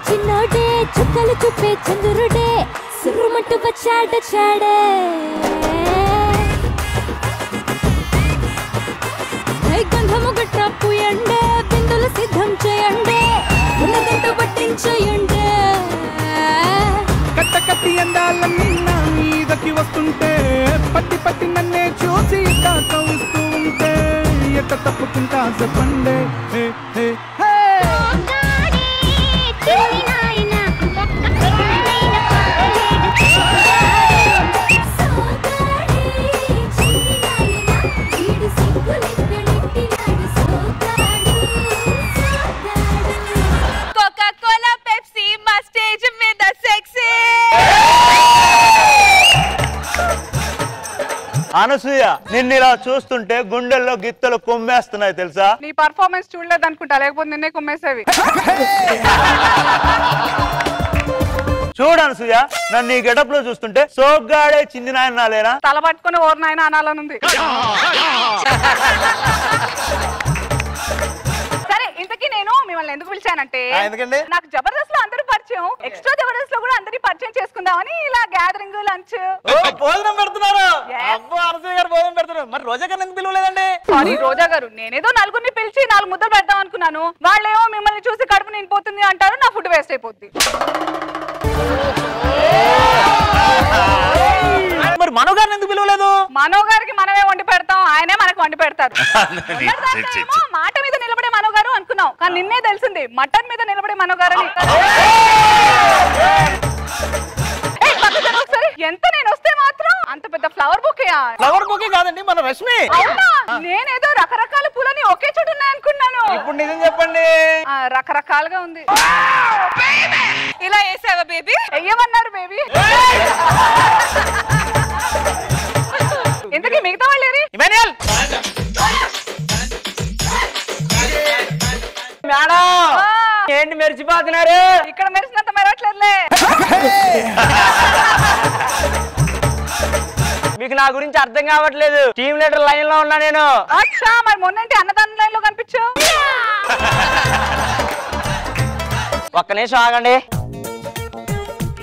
చిన్నోడే చుక్కలు చూపే చంద్రుడే సురుమంటూ వచ్చాడే గంధము గట్ట పూయండే బిందులు సిద్ధం చేయండి ఉన్నదంతా పట్టించేయండి కట్ట కట్టి అందాలన్నీ నా మీదకి వస్తుంటే పట్టి పట్టి నన్నే చూసి కవిస్తూ ఉంటే ఎక్క తప్పుకుంటా చెప్పండి అనసూయ నిన్ను ఇలా చూస్తుంటే గుండెల్లో గిత్తలు కొమ్మేస్తున్నాయి తెలుసా? నీ పర్ఫార్మెన్స్ చూడలేదు అనుకుంటా, లేకపోతే నిన్నే కొమ్మేసేవి. చూడు అనసూయ, నన్ను ఈ గెటప్ లో చూస్తుంటే సోగ్గాడే చిన్ని నాయన లేనా? తల పట్టుకుని ఓర్నాయన అనాలనుంది. సరే, ఇంతకీ నేను మిమ్మల్ని ఎందుకు పిలిచానంటే నాకు జబర్దస్త్ లో అందరూ పరిచయం, ఎక్స్ట్రా జబర్దస్త్ లో కూడా అందరి పరిచయం చేసుకుందామని ఇలా గ్యాదరింగ్ లంచ్ భోజనం పెడుతున్నారు. అనసూయ గారు భోజనం పెడుతున్నారు, మరి రోజా గారు ఎందుకు పిలవలేదండి? సారీ రోజా గారు, నేనేదో నలుగురిని పిలిచి 4 ముద్దలు పెడదాం అనుకున్నాను. వాళ్ళేమో మిమ్మల్ని చూసి కడుపు నిండిపోతుంది అంటారు, నా ఫుడ్ వేస్ట్ అయిపోద్ది. మరి మనో గారిని ఎందుకు పిలవలేదు? మనో గారికి మనమే వండి పెడతాం, ఆయనే మనకు వండి పెడతారు. మాట మీద నిలబడే మనో గారు అనుకున్నాం, కానీ నిన్నే తెలిసింది మటన్ మీద నిలబడే మనో గారు అని. ఒకసారి ఎంత నేను వస్తే మాత్రం అంత పెద్ద ఫ్లవర్ బొకే? ఫ్లవర్ బొకే కాదండి, మన రష్మి. అవునా, నేనేదో రకరకాల పూలని ఒకే చోట ఉన్నాయనుకున్నాను. ఇప్పుడు నిజం చెప్పండి. రకరకాలుగా ఉంది. ఇలా వేసావా బేబీ? వెయ్యమన్నారు బేబీ. ఇంతకీ మిగతా వాళ్ళు ఇమాన్యుయల్ మేడం ఏంటి మెరిచిపోతున్నారు? ఇక్కడ మెరిసినంత మెరవట్లేదులే. మీకు నా గురించి అర్థం కావట్లేదు. టీమ్ లీడర్ లైన్ లో ఉన్నా నేను. అచ్చా, మరి మొన్నంటే అన్నదాన లైన్ లో కనిపించావు. ఒక్క నిమిషం ఆగండి.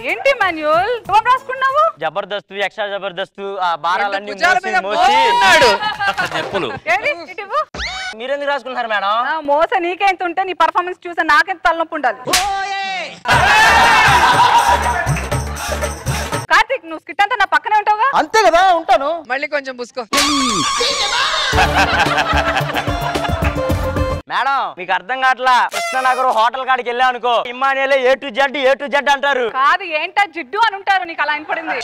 ఏంటి మాన్యుల్ రాసుకున్నావు? జబర్దస్త్, ఎక్స్ట్రా జబర్దస్త్ ఆ బారాలన్నీ చెప్పులు మీరెందుకు రాసుకుంటున్నారు మేడం? మోస నీకెంత ఉంటే నీ పర్ఫార్మెన్స్ చూసా నాకెంత తలనొప్పి ఉండాలి. కార్తీక్, నువ్వు స్కిట్ అంతా నా పక్కనే ఉంటావుగా? అంతే కదా, ఉంటాను. మళ్ళీ కొంచెం పుసుకో మేడం, మీకు అర్థం కావట్లా. కృష్ణనగర్ హోటల్ కాడికి వెళ్ళా అనుకో, ఇమ్మానియలే ఏ టు జెడ్ అంటారు. కాదు, ఏంటా జిడ్డు అని ఉంటారు, నీకు అలా వినపడింది.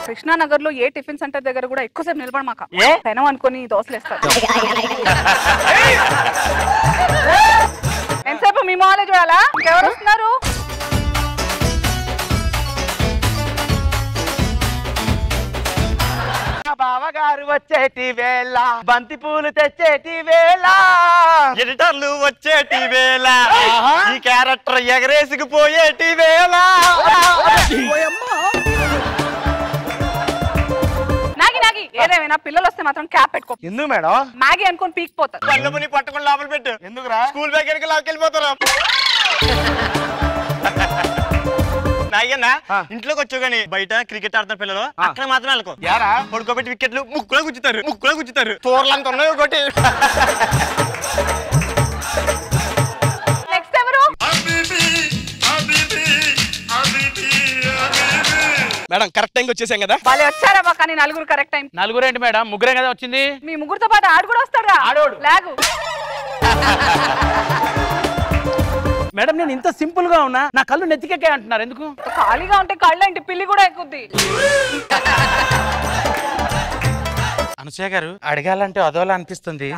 కృష్ణానగర్ లో ఏ టిఫిన్ సెంటర్ దగ్గర కూడా ఎక్కువసేపు నిలబడమాక, పెనం అనుకుని దోశలు వేస్తారు. ఎంతసేపు మీ మాలే చూడాలా? ఎవరు వస్తున్నారు? బావగారు వచ్చేటి వేళ, బంతి పూలు తెచ్చేటి వేళ, ఎడిటర్లు వచ్చేటి వేళ, ఈ క్యారెక్టర్ ఎగరేసుకుపోయేటి వేళ. నాగి ఏదేమైనా పిల్లలు వస్తే మాత్రం క్యాప్ పెట్టుకో. ఎందుకు మేడం? మ్యాగీ అనుకుని పీకిపోతారు. పళ్ళుని పట్టుకుని లోపల పెట్టు. ఎందుకురా? స్కూల్ బ్యాగ్ ఎక్కడికి లాకెళ్ళిపోతారు. నాయన్నా, ఇంట్లోకి వచ్చావు కానీ బయట క్రికెట్ ఆడుతున్న పిల్లలు అక్కడ మాత్రం వెళ్ళకు. యారా పడుకోబెట్టి వికెట్లు ముక్కులో గుచ్చుతారు. తోర్లంత ఉన్నాయి ఒకటి. నెక్స్ట్ ఎవరు? మేడం కరెక్ట్ టైంకి వచ్చేసాం కదా. వాళ్ళు వచ్చారా? కానీ నలుగురు కరెక్ట్ టైం. నలుగురు ఏంటి మేడం? ముగ్గురే కదా వచ్చింది. మీ ముగ్గురుతో పాటు ఆడు కూడా వస్తాడుగా. ఆడోడు లాగు. మేడం నేను ఇంత సింపుల్ గా ఉన్నా, నా కళ్ళు నెత్తికెక్కాయి అంటున్నారు ఎందుకు? ఖాళీగా ఉంటే కళ్ళు ఏంటి, పిల్లి కూడా ఎక్కుద్ది. అనసూయ గారు అడగాలంటే అదోలా అనిపిస్తుంది.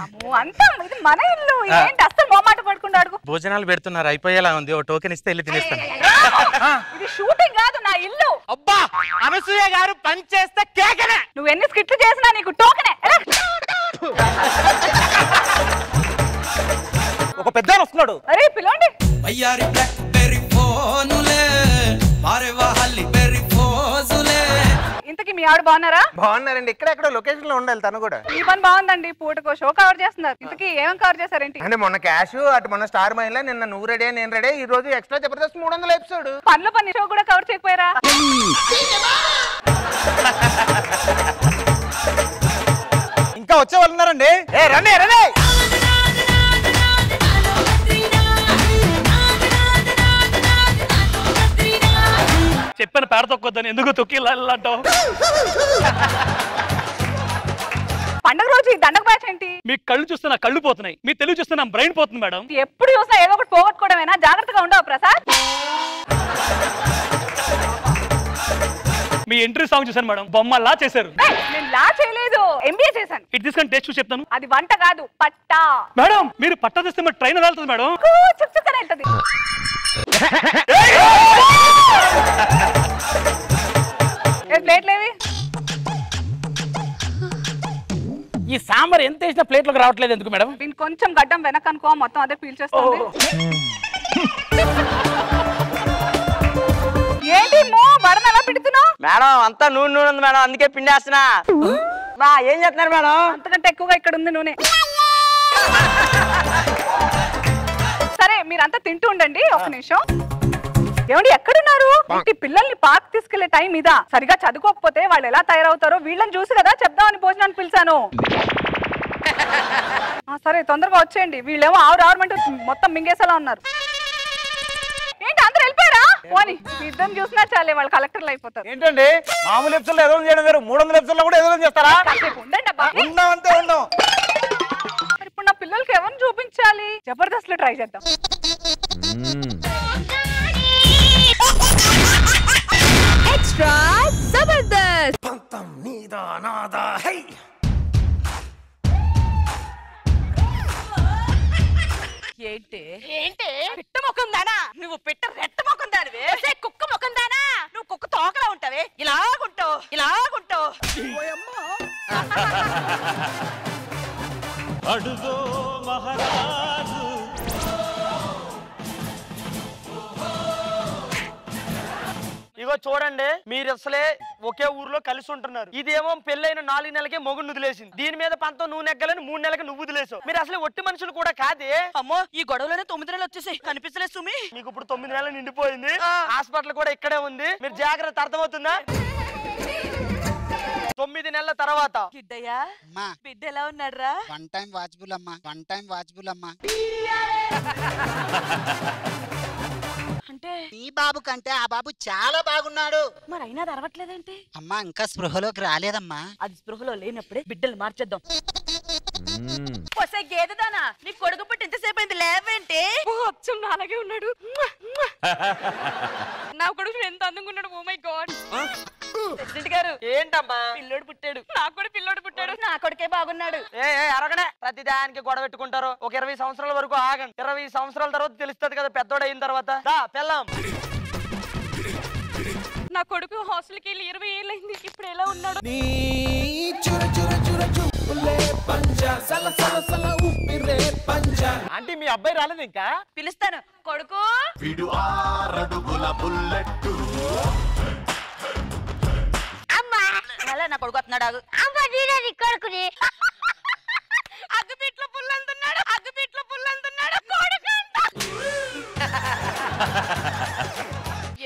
అంతా ఇది మన ఇల్లు, ఏంటి అస్సలు మొమాట పడుకుంటూ అడుగు. భోజనాలు పెడుతున్నారు, అయిపోయేలా ఉంది. ఓ టోకెన్ ఇస్తే వెళ్ళి తినేస్తాను. ఇది షూటింగ్ కాదు, నా ఇల్లు. అబ్బా, అనసూయ గారు పని చేస్తే కేకనే. నువ్వు ఎన్ని స్కిట్లు చేసినా నీకు టోకెనే. ఒక పెద్ద వస్తున్నాడు. అరే పిలవండి. అయ్యారి బ్లాక్ బెర్రీ ఫోనులే మారే వాహల్లి బెర్రీ ఫోజులే. ఇంతకీ మీ ఆవిడ బాగున్నారా? బాగున్నారండి. ఇక్కడ లొకేషన్ లో ఉండాలి తను కూడా. ఈ పని బాగుందండి, పూటకో షో కవర్ చేస్తున్నారు. ఇంతకీ ఏమేమి కవర్ చేశారేంటి? అంటే మొన్న క్యాష్, అటు మొన్న స్టార్ మహిళ, నిన్న నువ్వు రెడీ నేను రెడీ, ఈ రోజు ఎక్స్ట్రా జబర్దస్త్ 300 ఎపిసోడ్. పనిలో పని షో కూడా కవర్ చేయకపోయారా? ఇంకా వచ్చే వాళ్ళు ఉన్నారండి. రండి రండి. చెప్పాను పేడ తొక్కొద్దని, ఎందుకు తొక్కి అంటావు? పండగ రోజు ఈ దండక బ్యాచ్ ఏంటి? మీ కళ్ళు చూస్తే నా కళ్ళు పోతున్నాయి, మీ తెలుగు చూస్తే నా బ్రెయిన్ పోతుంది మేడం. ఎప్పుడు చూసినా ఏదో ఒకటి పోగొట్టుకోవడమేనా? జాగ్రత్తగా ఉండవు ప్రసాద్. మీ ఎంట్రీ సాంగ్ చూసాను మేడం, బొమ్మలా చేశారు. నేను లా చేయలేదు, ఎంబీఏ చేశాను. ఇటు తీసుకొని టేస్ట్ చూసి చెప్తాను. అది వంట కాదు, పట్టా. మేడం మీరు పట్టా తెస్తే మరి ట్రైన్ వెళ్తుంది మేడం. చెప్తానే వెళ్తుంది. ప్లేట్లేవి? ఈ సాంబార్ ఎంత వేసినా ప్లేట్లోకి రావట్లేదు ఎందుకు మేడం? దీనికి కొంచెం గడ్డం వెనక అనుకో, మొత్తం అదే పీల్చేస్తుంది. ఏంటి వరణ ఎలా పిడుతున్నావు? మేడం అంతా నూనె ఉంది మేడం, అందుకే పిండేస్తున్నా. ఏం చేస్తున్నారు మేడం? అంతకంటే ఎక్కువగా ఇక్కడ ఉంది నూనె. సరే మీరంతా తింటూ ఉండండి, ఒక నిమిషం. ఏమండి ఎక్కడున్నారు? ఇంటి పిల్లల్ని పార్క్ తీసుకెళ్లే టైం ఇదా? సరిగా చదువుకోకపోతే వాళ్ళు ఎలా తయారవుతారో వీళ్ళని చూసి కదా చెప్దామని భోజనానికి పిలిచాను. సరే తొందరగా వచ్చేయండి. వీళ్ళేమో ఆవురామంటూ మొత్తం మింగేసేలా ఉన్నారు. ఏంటి అందరూ వెళ్ళిపోయారా? పోనీ ఇద్దరు చూసినా చాలే, వాళ్ళు కలెక్టర్లు అయిపోతారు. ఏంటండి మామూలు ఎపిసోడ్ ఎదురు చేయడం వేరు, 300 ఎపిసోడ్ కూడా ఎదురు చేస్తారా? ఉండండి అబ్బా. ఉన్నామంటే ఉన్నాం. ఇప్పుడు నా పిల్లలకి ఎవరిని చూపించాలి? జబర్దస్త్ లో ట్రై చేద్దాం. ఎక్స్ట్రా జబర్దస్త్. ఏంటి ఏంటి పిట్ట ముఖం దానా? నువ్వు పిట్ట రెట్ట ముఖం దానివే. కుక్క ముఖం దానా? నువ్వు కుక్క తోకలా ఉంటావే. ఇలాగుంటావు ఇలాగుంటావు. అడుగో మహారాజు ఇగో చూడండి, మీరు అసలే ఒకే ఊర్లో కలిసి ఉంటున్నారు. ఇదేమో పెళ్ళైన 4 నెలలకే మొగుడు వదిలేసింది. దీని మీద పంతం నువ్వు నెగ్గలని 3 నెలలకి నువ్వు వదిలేసావు. మీరు అసలు ఒట్టి మనుషులు కూడా కాదే. అమ్మో ఈ గొడవలోనే 9 నెలలు వచ్చేసాయి. కనిపించలేదు సుమి. మీకు ఇప్పుడు 9 నెలలు నిండిపోయింది. హాస్పిటల్ కూడా ఇక్కడే ఉంది. మీరు జాగ్రత్త, అర్థమవుతుందా? 9 నెలల తర్వాత గిడ్డయ్యా బిడ్డ ఎలా ఉన్నాడురా? వన్ టైం వాచ్బుల్ అమ్మా. అంటే నీ బాబు కంటే ఆ బాబు చాలా బాగున్నాడు. మరి అయినా అది అరవట్లేదేంటి? అమ్మా ఇంకా స్పృహలోకి రాలేదమ్మా. అది స్పృహలో లేనప్పుడే బిడ్డలు మార్చేద్దాం. గేదదానా నీ కొడుకు పుట్టి ఎంతసేపు అయింది, లేవేంటి? అచ్చం అలాగే ఉన్నాడు. నా కొడుకు ఎంత అందంగా ఉన్నాడు. Oh my God. ప్రెసిడెంట్ గారు ఏంటమ్మా? పిల్లోడు పుట్టాడు. నాకు కూడా పిల్లోడు పుట్టాడు. నా కొడుకే బాగున్నాడు. అరగనే ప్రతి దానికి గొడవ పెట్టుకుంటారు. ఒక 20 సంవత్సరాల వరకు ఆగండి. 20 సంవత్సరాల తర్వాత తెలుస్తుంది కదా పెద్దోడు అయిన తర్వాత. పెళ్ళాం. నా కొడుకు హాస్టల్కి వెళ్ళి 20 ఏళ్ళైంది. ఇప్పుడు ఎలా ఉన్నాడు? అంటే మీ అబ్బాయి రాలేదు ఇంకా? పిలుస్తాను. కొడుకు అమ్మా నా కొడుకు వస్తున్నాడు. కొడుకుని అగ్గిపీట్లో పుల్లంతున్నాడు.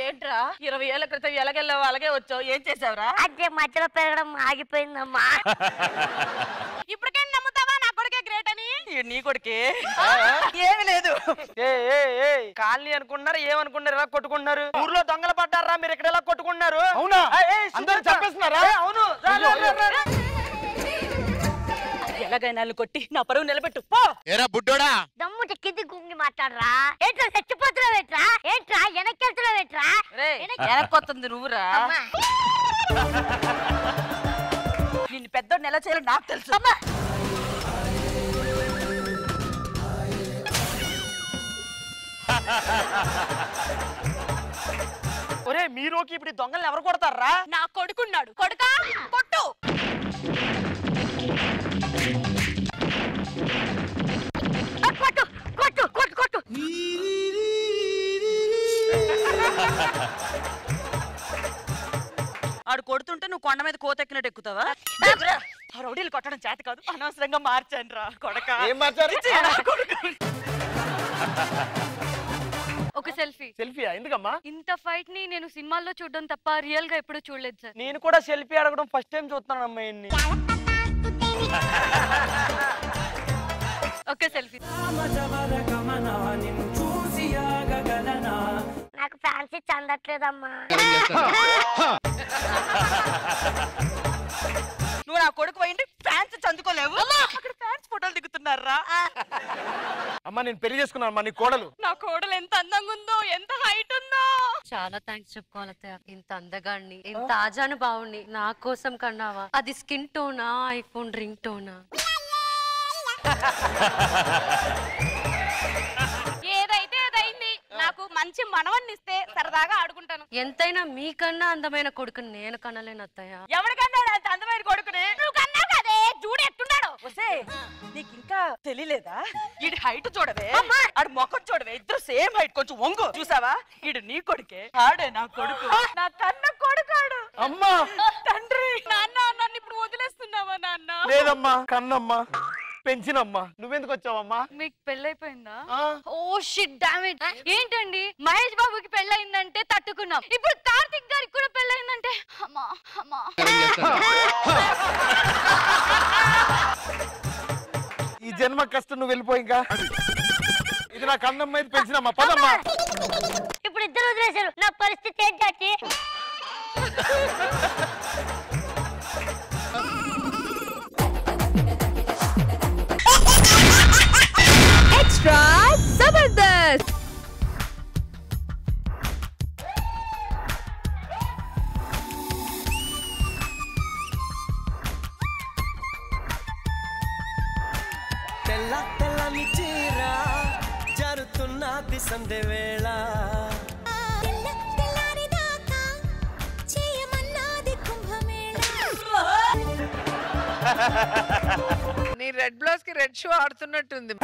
ఏంట్రా 20 ఏళ్ల క్రితం ఎలాగెళ్ళావు అలాగే వచ్చావు, ఏం చేసావురా? అదే మధ్యలో పెరగడం ఆగిపోయిందమ్మా. ఇప్పటికే నమ్ముతావా నా కొడుకే గ్రేట్ అని? నీ కొడుకే ఏమి లేదు. కాలనీ అనుకుంటున్నారు, ఏమనుకుంటున్నారు, ఇలా కొట్టుకుంటున్నారు. ఊర్లో దొంగలు పడ్డారా మీరు, ఇక్కడ ఎలా కొట్టుకుంటున్నారు? అవునా? అందరూ చంపేస్తున్నారా? అవును. ఎలాగైనా కొట్టి నా పరువు నిలబెట్టు పో. ఏరా బుడ్డోడా, దమ్ము కింది గుంగి మాట్లాడరా. ఏంట్రా చచ్చిపోతున్నావు? ఏంట్రా వెనక్కి వెళ్తున్నావు? వెనక్కొస్తుంది నువ్వురా. నిన్ను పెద్దోడిని ఎలా చేయాలో నాకు తెలుసు. ఒరే మీరోకి ఇప్పుడు దొంగల్ని ఎవరు కొడతారా? నా కొడుకున్నాడు. కొడుకా కొట్టు. కొట్టు. ఆడు కొడుతుంటే నువ్వు కొండ మీద కోతెక్కినట్టు ఎక్కుతావా? రౌడీలు కొట్టడం చేత కాదు, అనవసరంగా మార్చాను రా కొడక. ఏం మార్చారు? ఒక సెల్ఫీ. సెల్ఫీయా? ఎందుకమ్మా? ఇంత ఫైట్ ని నేను సినిమాల్లో చూడడం తప్ప రియల్ గా ఎప్పుడు చూడలేదు సార్. నేను కూడా సెల్ఫీ అడగడం ఫస్ట్ టైం చూస్తున్నాను అమ్మాయిని. ఒక సెల్ఫీ. నాకు ఫ్యాన్సీ చందట్లేదమ్మా. నువ్వు నా కొడుకు పోయింది ఫ్యాన్స్ చందుకోలేవు. అక్కడ ఫ్యాన్స్ ఫోటోలు దిగుతున్నారా? అమ్మా నేను పెళ్లి చేసుకున్నాను అమ్మా, నీ కోడలు. నా కోడలు ఎంత అందంగా ఉందో, ఎంత హైట్ ఉందో. చాలా థ్యాంక్స్ చెప్పుకోవాలి అత్తయ్య. ఇంత అందగాన్ని, ఇంత ఆజాను బావుని నా కోసం కన్నావా? అది skin tuna, iPhone ring tuna? ఏదైతే అదైంది. నాకు మంచి మనవన్ని ఇస్తే సరదాగా ఆడుకుంటాను. ఎంతైనా మీకన్నా అందమైన కొడుకుని నేను కనలేను అత్తయ్య. ఎవరికన్నాడు అంత అందమైన కొడుకుని? నువ్వు కన్నావు కదే, చూడు ఎట్టున్నాడు. నీకు ఇంకా తెలియలేదా? ఈడి హైట్ చూడవే, ఆడు ముఖం చూడవే, ఇద్దరు సేమ్ హైట్. కొంచెం వంగు చూసావా? ఈడు నీ కొడుకే, ఆడే నా కొడుకు, నా కన్న కొడుకాడు. అమ్మా తండ్రి, నాన్న నన్ను ఇప్పుడు వదిలేస్తున్నావా నాన్న? లేదమ్మా, కన్నమ్మా, పెంచినమ్మా. నువ్వెందుకు వచ్చావమ్మా? మీకు పెళ్ళైపోయిందా? Oh shit damn it. ఏంటండి, మహేష్ బాబుకి పెళ్ళయిందంటే తట్టుకున్నాం, ఇప్పుడు కార్తిక్ గారికి కూడా పెళ్ళయిందంటే అమ్మా అమ్మా. ఈ జన్మ కష్టం నువ్వు వెళ్ళిపోయి, ఇంకా ఇది నా కన్నమ్మ, ఇది పెంచినమ్మా. పదమ్మా. ఇప్పుడు ఇద్దరు వదిలేశారు, నా పరిస్థితి ఏంటి? ఎక్స్ట్రా జబర్దస్త్. తెల్ల తెల్లని చీర జరుతున్నది సంధ్య వేళ, నీ రెడ్ బ్లౌజ్ కి రెడ్ షూ ఆడుతున్నట్టుంది.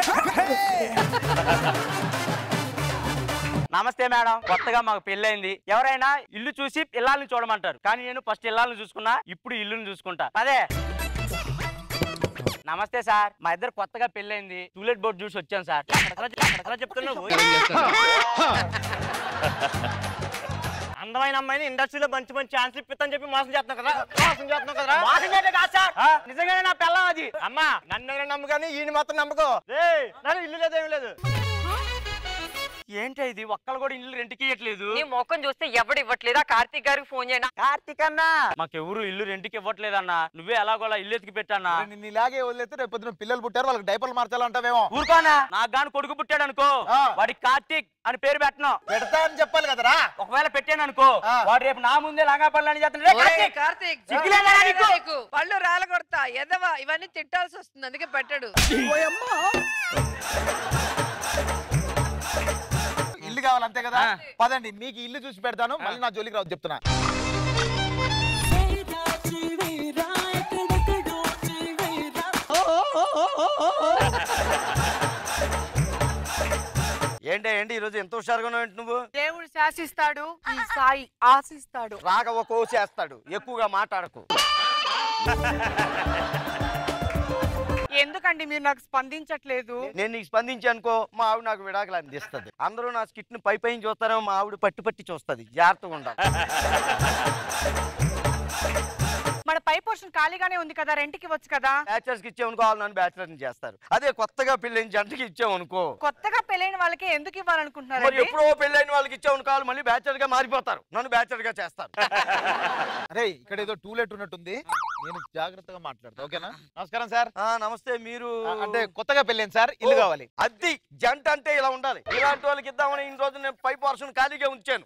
నమస్తే మేడం, కొత్తగా మాకు పెళ్ళైంది. ఎవరైనా ఇల్లు చూసి ఇల్లాలని చూడమంటారు, కానీ నేను ఫస్ట్ ఇల్లాలని చూసుకున్నా, ఇప్పుడు ఇల్లుని చూసుకుంటా. అదే. నమస్తే సార్, మా ఇద్దరు కొత్తగా పెళ్ళైంది, టూలెట్ బోర్డు చూసి వచ్చాను సార్. చెప్తున్నావు అందమైన అమ్మాయిని ఇండస్ట్రీలో మంచి మంచి ఛాన్స్ ఇప్పిస్తాను చెప్పి మోసం చేస్తున్నావు కదా? మోసం చేయడం కాదు సార్, నిజంగానే నా పెళ్ళం అది. అమ్మా నన్ను నమ్ముగాని ఈయన మాత్రం నమ్ముకో. నన్ను ఇల్లు లేదేమీ లేదు. ఏంటి ఇది, ఒక్కళ్ళు కూడా ఇల్లు రెంట్కి ఇవ్వట్లేదు. నీ మొక్కం చూస్తే ఎవడు ఇవ్వట్లేదా? కార్తీక్ గారికి ఫోన్ చేయనా? కార్తీక్ అన్నా, మాకెవరు ఇల్లు రెంట్కి ఇవ్వట్లేదన్నా, నువ్వే ఎలాగోలా ఇల్లు ఎత్తికి పెట్టానా? నిన్ను ఇలాగే వదిలేస్తే రేపు పొద్దున పిల్లలు పుట్టారు, వాళ్ళకి డైపర్లు మార్చాలంటావేమో. ఊరుకోనా, నాకు గాని కొడుకు పుట్టాడు అనుకో, వాడికి కార్తీక్ అని పేరు పెట్టను. పెడతా అని చెప్పాలి కదరా. ఒకవేళ పెట్టాను అనుకో, వాడు రేపు నా ముందే లాగా పళ్ళని చేస్తాడు. కార్తీక్ పళ్ళు రాల కొడతా ఎదవా, ఇవన్నీ తిట్టాల్సి వస్తుంది, అందుకే పెట్టడు. ఇల్లు కావాలి అంతే కదా? పదండి, మీకు ఇల్లు చూసి పెడతాను, మళ్ళీ నా జోలికి రావద్దు చెప్తున్నా. ఏంటి ఈ రోజు ఎంత హుషారుగా ఉన్నావు నువ్వు? దేవుడు శాసిస్తాడు, ఈ సాయి ఆశిస్తాడు. రాఘవ కోసేస్తాడు, ఎక్కువగా మాట్లాడకు. ఎందుకండి మీరు నాకు స్పందించట్లేదు? నేను నీకు స్పందించానుకో, మా ఆవిడ నాకు విడాకులు అందిస్తుంది. అందరూ నా స్కిట్ ని పై పైన చూస్తారేమో, మా ఆవిడ పట్టి పట్టి చూస్తుంది. జాగ్రత్తగా ఉండాలి. మన పై పోర్షన్ ఖాళీగానే ఉంది కదా, రెంట్కి ఇవ్వచ్చు కదా. బ్యాచిలర్స్ కి ఇచ్చామనుకో, వాళ్ళు నన్ను బ్యాచిలర్ చేస్తారు. అదే కొత్తగా పెళ్ళైన జంటకి ఇచ్చామనుకో, కొత్తగా పెళ్ళైన వాళ్ళకి ఎందుకు ఇవ్వాలనుకుంటున్నారు? మరి ఎప్పుడో పెళ్ళైన వాళ్ళకి ఇచ్చామనుకో, వాళ్ళు మళ్ళీ బ్యాచిలర్ గా మారిపోతారు, నన్ను బ్యాచిలర్ గా చేస్తారు. అరే ఇక్కడ ఏదో టూలెట్ ఉన్నట్టుంది, నేను జాగ్రత్తగా మాట్లాడతా, ఓకేనా? నమస్కారం సార్. నమస్తే. మీరు అంటే కొత్తగా పెళ్ళైంది సార్, ఇల్లు కావాలి. అది జంట అంటే ఇలా ఉండాలి. ఇలాంటి వాళ్ళకి ఇద్దామని ఈ రోజు నేను పై పోర్షన్ ఖాళీగా ఉంచాను.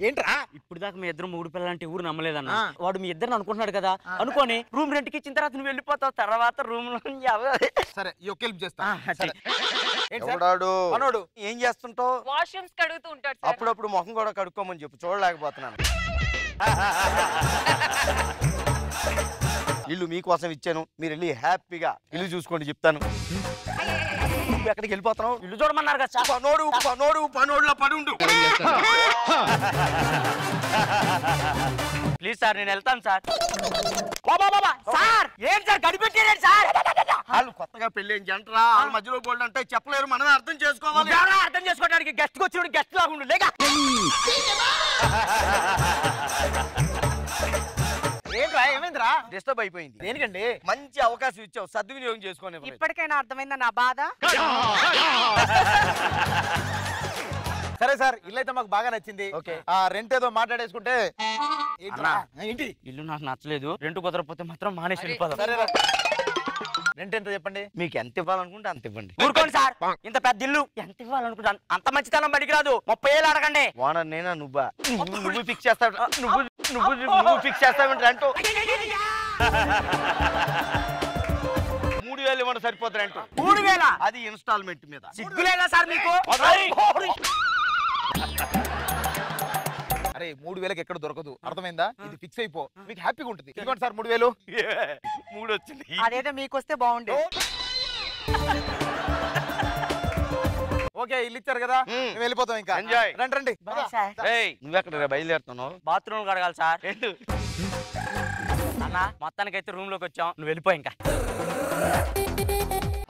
ఏంట్రా ఇప్పుడు దాకా మీ ఇద్దరు మూడు పిల్లలంటే ఊరు నమ్మలేదన్న. వాడు మీ ఇద్దరు అనుకుంటున్నాడు కదా అనుకోని రూమ్ రెంట్కి ఇచ్చిన తర్వాత నువ్వు వెళ్ళిపోతావు. తర్వాత రూమ్ లో సరే హెల్ప్ చేస్తా. మనోడు ఏం చేస్తుంటావు? వాష్రూమ్స్ కడుగుతూ ఉంటాడు. అప్పుడప్పుడు మొహం కూడా కడుక్కోమని చెప్పు, చూడలేకపోతున్నాను. ఇల్లు మీకోసం ఇచ్చాను, మీరు వెళ్ళి హ్యాపీగా ఇల్లు చూసుకోండి చెప్తాను. నువ్వు ఎక్కడికి వెళ్ళిపోతున్నావు? ఇల్లు చూడమన్నారు కదా సార్. పనోడులో పడుండు. ప్లీజ్ సార్ నేను వెళ్తాను సార్. సార్ ఏం సార్ గడిపెట్టేయండి సార్. వాళ్ళు కొత్తగా పెళ్లి ఏం జంటరా, వాళ్ళ మధ్యలో గోల్డ్ అంటే చెప్పలేరు, మనమే అర్థం చేసుకోవాలి. అర్థం చేసుకోవడానికి గెస్ట్ వచ్చినప్పుడు గెస్ట్ లాగుండు లేక. ఏంట్రా ఏమైందిరా? డిస్టర్బ్ అయిపోయింది. దేనికండి? మంచి అవకాశం ఇచ్చావు, సద్వినియోగం చేసుకోండి. ఇప్పటికైనా అర్థమైందా నా బాధ? సరే సార్, ఇల్లు అయితే మాకు బాగా నచ్చింది. రెంట్ ఏదో మాట్లాడేసుకుంటే. ఏంటి? ఇల్లు నాకు నచ్చలేదు, రెంట్ కుదరకపోతే మాత్రం మానేసి వెళ్ళిపోదాం. రెంట్ ఎంత చెప్పండి? మీకు ఎంత ఇవ్వాలనుకుంటే అంత ఇవ్వండి. ఊరుకోండి సార్, ఇంత పెద్ద ఇల్లు ఎంత ఇవ్వాలనుకుంటా అంత మంచితనం పనికిరాదు. 30,000 అడగండి. ఓనర్ నేనా నువ్వా? నువ్వు ఫిక్స్ చేస్తావు. నువ్వు ఫిక్స్ చేస్తావు రెంట్. 3,000 ఇవ్వండి సరిపోతుంది రెంట్. 3,000? అది ఇన్స్టాల్మెంట్ మీద. సిగ్గులేదా సార్ మీకు? అరే 3,000కి ఎక్కడ దొరకదు, అర్థమైందా? ఇది ఫిక్స్ అయిపో, మీకు హ్యాపీగా ఉంటుంది. ఇదిగోండి సార్ 3,000. 3 వచ్చింది. అదేదో మీకు వస్తే బాగుండే. ఓకే ఇల్లు ఇచ్చారు కదా, మేము వెళ్ళిపోతాం. ఇంకా ఎంజాయ్. రండి. నువ్వెక్కడ బయలుదేరుతున్నావు? బాత్రూమ్ కడగాలి సార్. అన్న మొత్తానికైతే రూమ్ లోకి వచ్చాం, నువ్వు వెళ్ళిపో. ఇంకా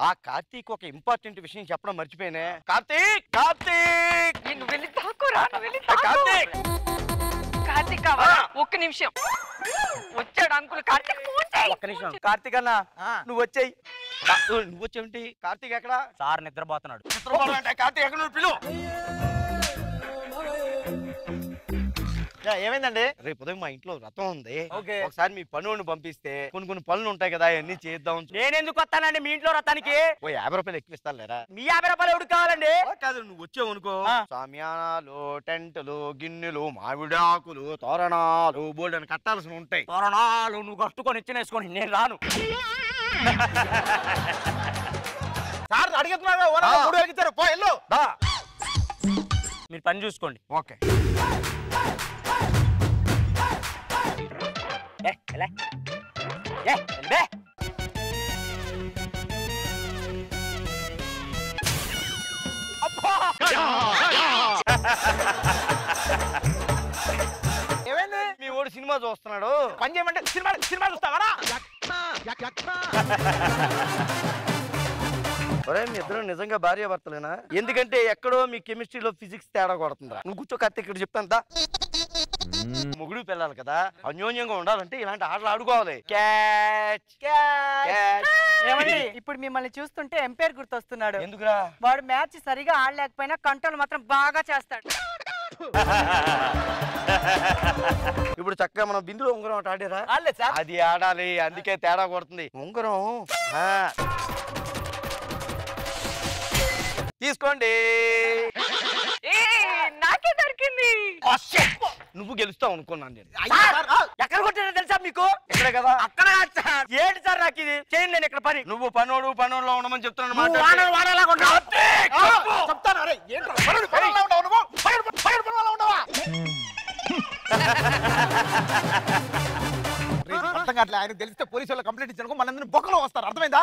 ఆ కార్తీక్ ఒక ఇంపార్టెంట్ విషయం చెప్పడం మర్చిపోయినే. కార్తీక్ నువ్వు వెళ్ళి తాకురా, కార్తీక్ కార్తీక్ కావాలా? ఒక్క నిమిషం వచ్చాడు అంకుల్. కార్తీక్ ఒక్క నిమిషం. కార్తీక్ అన్న నువ్వు వచ్చేయి. నువ్వు వచ్చేంటి? కార్తీక్ ఎక్కడ? సార్ నిద్రపోతున్నాడు. కార్తీక్ ఎక్కడ? నువ్వు పిలు. ఏమైందండి? రేపు ఉదయం మా ఇంట్లో వ్రతం ఉంది. ఒకసారి మీ పనుని పంపిస్తే కొన్ని పనులు ఉంటాయి కదా, అవన్నీ చేద్దాం. నేనెందుకు వస్తానండి మీ ఇంట్లో వ్రతానికి? ఓ 50 రూపాయలు ఎక్కువిస్తాను లేరా? మీ 50 రూపాయలు ఎవరికి కావాలండి? కాదు నువ్వు వచ్చావు అనుకో, సామ్యానాలు, టెంట్లు, గిన్నెలు, మామిడాకులు, తోరణాలు బోల్డ్ అని కట్టాల్సి ఉంటాయి. తోరణాలు నువ్వు కట్టుకొని ఇచ్చినేసుకొని నేను రాను. సార్ అడిగేస్తున్నారు, 3,000 ఇచ్చారు. పో వెళ్ళు. మీరు పని చూసుకోండి. ఓకే. ఏమైంది? మీ ఓడి సినిమా చూస్తున్నాడు. పని చేయమంటే సినిమా చూస్తావా? మీ ఇద్దరు నిజంగా భార్యాభర్తలేనా? ఎందుకంటే ఎక్కడో మీ కెమిస్ట్రీలో ఫిజిక్స్ తేడా కొడుతుందా? నువ్వు కూర్చో కార్తీక్, ఇక్కడ చెప్తాంతా. ముగుడు పిల్లలు కదా, అన్యోన్యంగా ఉండాలంటే ఇలాంటి ఆటలు ఆడుకోవాలి. ఇప్పుడు మిమ్మల్ని చూస్తుంటే ఎంపైర్ గుర్తొస్తున్నాడు. ఎందుకురా? వాడు మ్యాచ్ సరిగా ఆడలేకపోయినా కంట్రోల్ మాత్రం బాగా చేస్తాడు. ఇప్పుడు చక్కగా మనం బిందులో ఉంగరం ఒకటి ఆడారా? అది ఆడాలి, అందుకే తేడా కొడుతుంది. ఉంగరం తీసుకోండి. నాకే దొరికింది. నువ్వు గెలుస్తావు అనుకున్నాను నేను. ఎక్కడ కొట్టినా తెలుసా మీకు? ఇక్కడే కదా. అక్కడ ఏంటి సార్ నాకు ఇది చేయండి, నేను ఇక్కడ పని. నువ్వు పనోడులో ఉండమని చెప్తున్నాను. ఆయన తెలిస్తే పోలీసు వాళ్ళు కంప్లైంట్ ఇచ్చాను, మనందరినీ బొక్కలో వస్తారు. అర్థమైందా?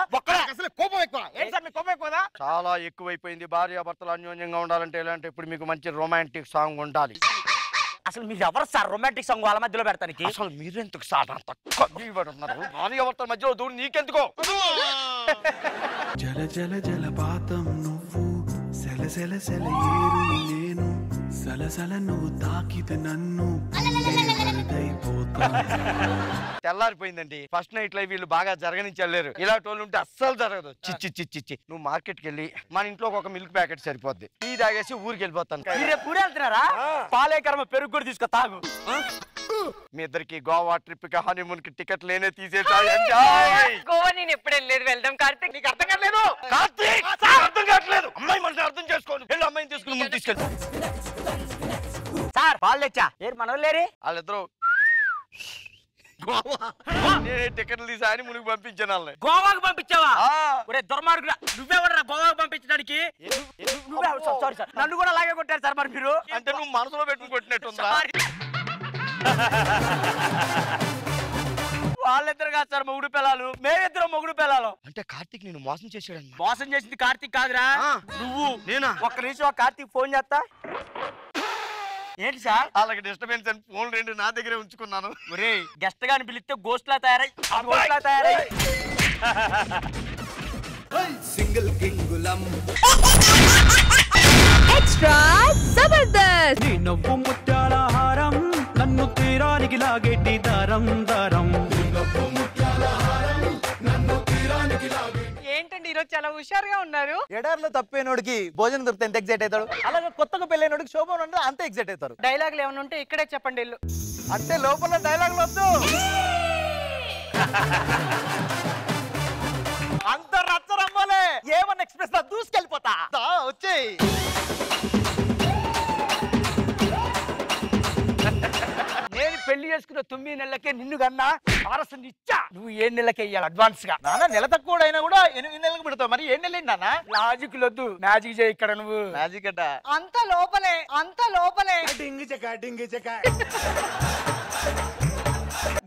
అసలు కోపం ఎక్కువ. ఏంటి సార్ మీ కోపం ఎక్కువ? చాలా ఎక్కువైపోయింది. భార్యాభర్తలు అన్యోన్యంగా ఉండాలంటే ఎలాంటి? ఇప్పుడు మీకు మంచి రొమాంటిక్ సాంగ్ ఉండాలి. అసలు మీరు ఎవరు సార్ రొమాంటిక్ సాంగ్ వాళ్ళ మధ్యలో పెడతానికి? అసలు మీరు ఎందుకు సార్ తక్కువ భార్యాభర్తల మధ్యలో దూరం నీకెందుకో? జల జల జలపాతం నువ్వు, సెల సెల సెల ఏరు నేను, సలసల నువ్వు తాకితే నన్ను తెల్లారిపోయిందండి. ఫస్ట్ నైట్ లో వీళ్ళు బాగా జరగనించి వెళ్ళారు. ఇలాంటి వాళ్ళు ఉంటే అస్సలు జరగదు. చిచ్చి నువ్వు మార్కెట్ కి వెళ్ళి మన ఇంట్లో ఒక మిల్క్ ప్యాకెట్ సరిపోద్ది. టీ తాగేసి ఊరికి వెళ్ళిపోతాను. ఊరు వెళ్తున్నారా? పాలే కర్మ పెరుగు కూడా తీసుకో తాగు. మీ ఇద్దరికి గోవా ట్రిప్ కి హనీమూన్ కి టికెట్ లేనే తీసేసాయి. గోవా నేను ఎప్పుడు వెళ్ళలేదు. వెళ్దాం కార్తీక్. నీకు అర్థం కావట్లేదు? కార్తీక్ అర్థం కావట్లేదు. అమ్మాయి మనసు అర్థం చేసుకోండి. వెళ్ళి అమ్మాయిని తీసుకుని ముందు తీసుకెళ్ళి. సార్ పాలు తెచ్చా. మనోళ్ళు లేరే? వాళ్ళిద్దరు నేనే టికెట్లు తీసా అని మునిగి పంపించాను వాళ్ళని. గోవాకు పంపించావా? దుర్మార్గుడా, నువ్వెవడరా గోవాకు పంపించడానికి? సారీ సార్, నన్ను కూడా అలాగే కొట్టారు సార్. మరి మీరు అంటే నువ్వు మనసులో పెట్టుకుని కొట్టినట్టుందా? వాళ్ళిద్దరు కాదు సార్ మొగుడు పిల్లలు, మేమిద్దరం మొగుడు పిల్లలు. అంటే కార్తీక్ నేను మోసం చేసాడు. మోసం చేసింది కార్తీక్ కాదురా, నువ్వు. నేనా? ఒక్క నిమిషం కార్తీక్ ఫోన్ చేస్తా. ఏంటి సార్? వాళ్ళకి డిస్టర్బెన్స్ అని ఫోన్ 2 నా దగ్గరే ఉంచుకున్నాను. ఒరే గెస్ట్ గాని పిలిస్తే గోస్ట్ లా తయారై సింగిల్ కింగులం ఎక్స్ట్రా జబర్దస్త్. నీ నవ్వు ముత్యాల హారం, నన్ను తీరానికి లాగేటి దారం దారం. ఏంటండి ఈరోజు చాలా హుషారుగా ఉన్నారు. ఎడార్లో తప్పైనోడికి భోజనం దొరికితే ఎంత ఎగ్జైట్ అవుతాడు, అలాగే కొత్తగా పెళ్ళైనోడికి శోభం అంటే అంతే ఎగ్జైట్ అవుతారు. డైలాగులు ఏమైనా ఉంటే ఇక్కడే చెప్పండి. ఇల్లు అంటే లోపల డైలాగులు వద్దు, అంత రచ్చరమ్మలే. ఏమన్నా ఎక్స్ప్రెస్ లా దూసుకెళ్ళిపోతా వచ్చేయి. నేను పెళ్లి చేసుకున్న 9 నెలలకే నిన్ను కన్నా వారసుని ఇచ్చా. నువ్వు 7 నెలలకే ఇయ్యాలి అడ్వాన్స్ గా. నాన్న నెల తక్కువ అయినా కూడా 8 నెలలకు పెడతావు, మరి 7 నెలలు నాన్న. లాజిక్ లొద్దు, మ్యాజిక్ చేయి ఇక్కడ. నువ్వు మ్యాజిక్ అట. అంత లోపలే డింగి చెక డింగి చెక.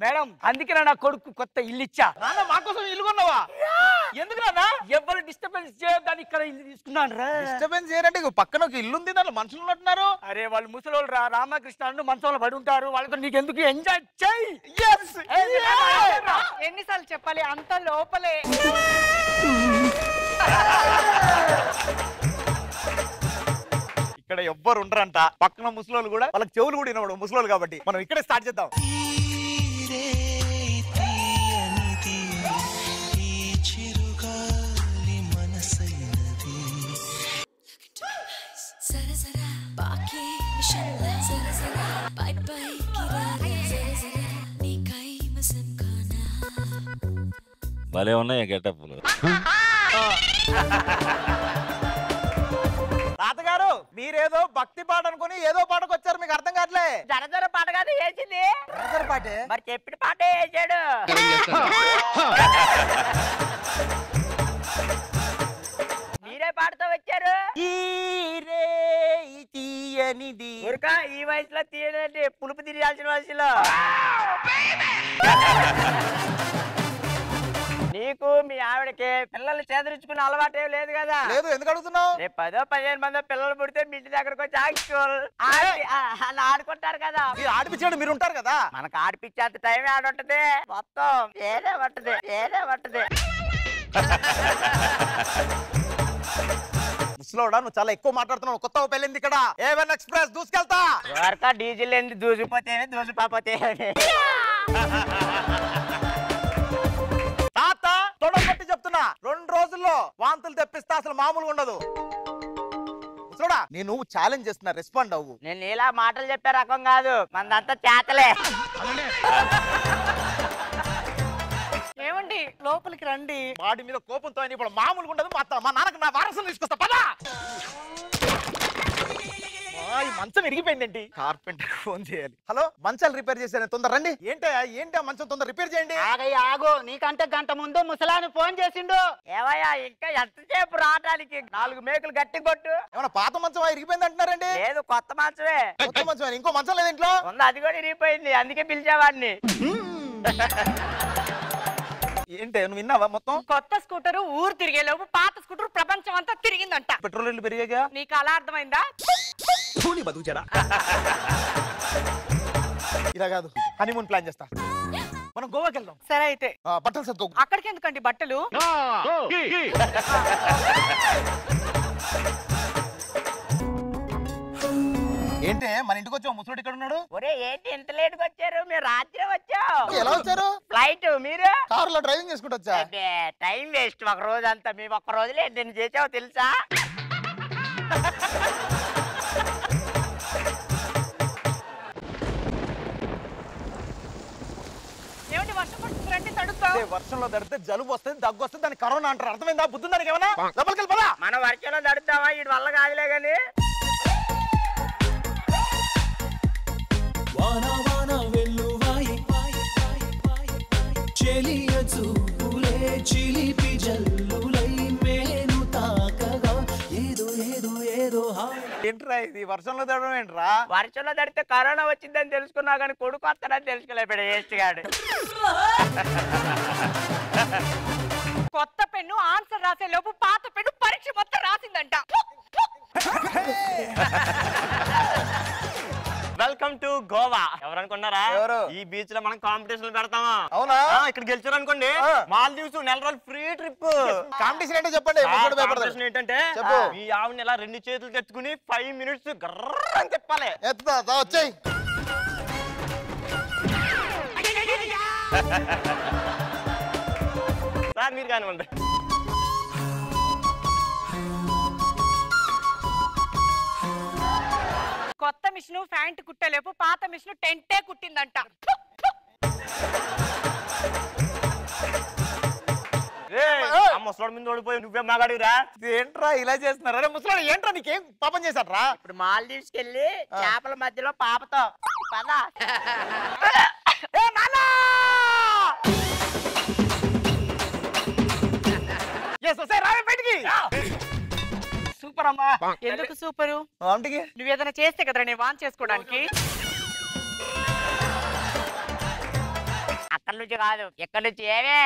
మేడం అందుకే నా కొడుకు కొత్త ఇల్లు ఇచ్చా. నాన్న మా కోసం ఇల్లు కొన్నావా? ఎందుకు నాన్న? ఎవరు డిస్టర్బెన్స్ చేయొద్దని ఇక్కడ ఇల్లు తీసుకున్నాను రా. డిస్టర్బెన్స్ చేయాలంటే పక్కన ఒక ఇల్లు ఉంది, దాంట్లో మనుషులు ఉన్నట్టున్నారు. అరే వాళ్ళు ముసలోళ్ళు రా, రామకృష్ణ మంచంలో పడి ఉంటారు, వాళ్ళతో నీకు ఎందుకు ఎంజాయ్ చెయ్యి. ఎన్నిసార్లు చెప్పాలి, అంత లోపలే. ఇక్కడ ఎవ్వరు ఉండరంట, పక్కన ముసలోళ్ళు కూడా, వాళ్ళకి చెవులు కూడా వినవడు ముసలోళ్ళు కాబట్టి. మనం ఇక్కడే స్టార్ట్ చేద్దాం. భలే ఉన్నాయి గెటప్లు. తాతగారు మీరేదో భక్తి పాట అనుకుని ఏదో పాటకు వచ్చారు, మీకు అర్థం కావట్లే. జరజర పాట కాదు వేసింది. జరజర పాటే మరి చెప్పిన పాటే వేసాడు. మీరే పాడుతూ వచ్చారు. తీయనిది ఈ వయసులో తీయనండి, పులుపు తిరిగాల్సిన వయసులో. నీకు మీ ఆవిడకి పిల్లల్ని చేదరించుకునే అలవాటే లేదు కదా? లేదు. ఎందుకు అడుగుతున్నావు? రేపు 10-15 మంది పిల్లలు పుడితే మీ ఇంటి దగ్గరకు వచ్చి అలా ఆడుకుంటారు కదా. మీరు ఆడిపించాడు, మీరు ఉంటారు కదా. మనకు ఆడిపించేంత టైం ఆడుంటది, మొత్తం ఏదే పట్టది. ముసలోడా నువ్వు చాలా ఎక్కువ మాట్లాడుతున్నావు. కొత్త పెళ్ళింది ఇక్కడ. ఏవన్ ఎక్స్ప్రెస్ దూసుకెళ్తా. డీజిల్ ఏంది, దూసిపోతే దూసిపోతే. తాత తొడగొట్టి చెప్తున్నా, 2 రోజుల్లో వాంతులు తెప్పిస్తా, అసలు మామూలుగా ఉండదు. చూడా నేను ఛాలెంజ్ చేస్తున్నా, రెస్పాండ్ అవ్వు. నేను ఇలా మాటలు చెప్పే రకం కాదు, మనదంతా చేతలే. ఏమండి లోపలికి రండి. వాడి మీద కోపంతో ఇప్పుడు మామూలుగా ఉండదు. మా నాన్నకు నా వారసుని తీసుకొస్తా పదా. ఈ మంచం ఇరిగిపోయిందేంటి? కార్పెంటర్ ఫోన్ చేయాలి. హలో, మంచాలు రిపేర్ చేశాను, తొందర రండి. ఏంటి ఆ మంచం తొందర రిపేర్ చేయండి. ఆగు, నీకంటే గంట ముందు ముసలాని ఫోన్ చేసిండు. ఏవయ్యా ఇంకా ఎంతసేపు రావడానికి? 4 మేకులు గట్టి కొట్టు. ఏమన్నా పాత మంచం ఇరిగిపోయింది అంటున్నారండి? లేదు, కొత్త మంచమే. కొత్త మంచం? ఇంకో మంచం లేదు ఇంట్లో? ఉంది, అది కూడా ఇరిగిపోయింది, అందుకే పిలిచేవాడిని. ఏంటి నువ్వు విన్నావా మొత్తం? కొత్త స్కూటర్ ఊరు తిరిగే లోపు పాత స్కూటర్ ప్రపంచం అంతా తిరిగిందంట. పెట్రోల్ రేట్లు పెరిగాగా? నీకు అలా అర్థమైందా? ఇలా కాదు, హనీమూన్ ప్లాన్ చేస్తా. మనం గోవాకి వెళ్దాం. సరే అయితే బట్టలు సర్దుకో. అక్కడికి ఎందుకండి బట్టలు? ఏంటి మన ఇంటికి వచ్చావు, ముసలోడు ఇక్కడ ఉన్నాడు. ఒరే ఏంటి ఇంత లేట్గా వచ్చారు? మీరు రాత్రి వచ్చావు. ఎలా వచ్చారు? ఫ్లైట్. మీరు కారులో డ్రైవింగ్ చేసుకుంటూ వచ్చా. Time waste. ఒక రోజు అంతా మేము ఒక్క రోజులే నేను చేసావు తెలుసా? ఏమిటి వర్షం పడుతుంది, రండి తడుస్తావు. వర్షంలో తడితే జలుబు వస్తుంది, దగ్గు వస్తుంది, దాన్ని కరోనా అంటారు. అర్థమైందా? బుద్ధి దానికి ఏమన్నా? లోపలికి వెళ్ళిపోదా. మన వర్షంలో తడుద్దామా? వీడి వల్ల కాదులే గాని. చెలియ చూపులే చిలిపి జల్లులై మేను తాకగా ఏదో ఏదో ఏదో హాయ్ ఏంట్రా ఇది వర్షంలో తడవడం ఏంట్రా? వర్షంలో తడితే కరోనా వచ్చిందని తెలుసుకున్నా కానీ కొడుకు వస్తాడని తెలుసుకోలేపాడు వేస్ట్ గాడు. కొత్త పెన్ను ఆన్సర్ రాసే లోపు పాత పెన్ను పరీక్ష మొత్తం రాసిందంట. Welcome to Goa. ఎవరనుకున్నారా? ఎవరు? ఈ బీచ్ లో మనం కాంపిటీషన్ పెడతామా? అవునా? ఇక్కడ గెలిచారు అనుకోండి మాల్దీవ్స్ నెల రోజులు ఫ్రీ ట్రిప్. కాంపిటీషన్ ఏంటో చెప్పండి. కాంపిటీషన్ ఏంటంటే ఈ ఆవుని ఇలా 2 చేతులు తెచ్చుకుని 5 మినిట్స్ గర్రని తిప్పాలి. వచ్చాయి. సార్ మీరు కానివ్వండి. కొత్త మిషన్ ప్యాంట్ కుట్టలేపు పాత మిషన్ టెంటే కుట్టిందంట. ముసలోడి మీద ఓడిపోయి నువ్వే మాగాడిరా. ఏంట్రా ఇలా చేస్తున్నారు? అరే ముసలోడు ఏంట్రా నీకేం పాపం చేశాడ్రా? ఇప్పుడు మాల్దీవ్స్ కెళ్ళి చేపల మధ్యలో పాపతో పదా. సూపర్ అమ్మా. ఎందుకు సూపరు? నువ్వేదైనా చేస్తే కదరా నేను వాన్ చేసుకోవడానికి. అక్కడి నుంచి కాదు ఎక్కడి నుంచి ఏవే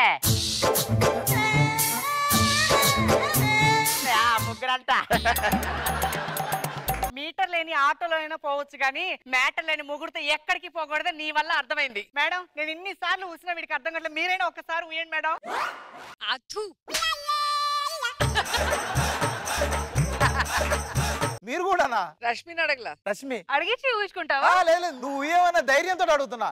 ముగ్గురంతా. మీటర్ లేని ఆటోలో అయినా పోవచ్చు కానీ మ్యాటర్ లేని ముగ్గురితో ఎక్కడికి పోకూడదు. నీ వల్ల అర్థమైంది మేడం. నేను ఇన్ని సార్లు ఊసిన వీడికి అర్థం కావట్లేదు. మీరైనా ఒక్కసారి ఊయండి మేడం. మీరు కూడానా? రష్మిని అడగలా? రష్మి అడిగించి ఊహించుకుంటావా? లేదు నువ్వు ఏమన్నా ధైర్యంతో అడుగుతున్నా.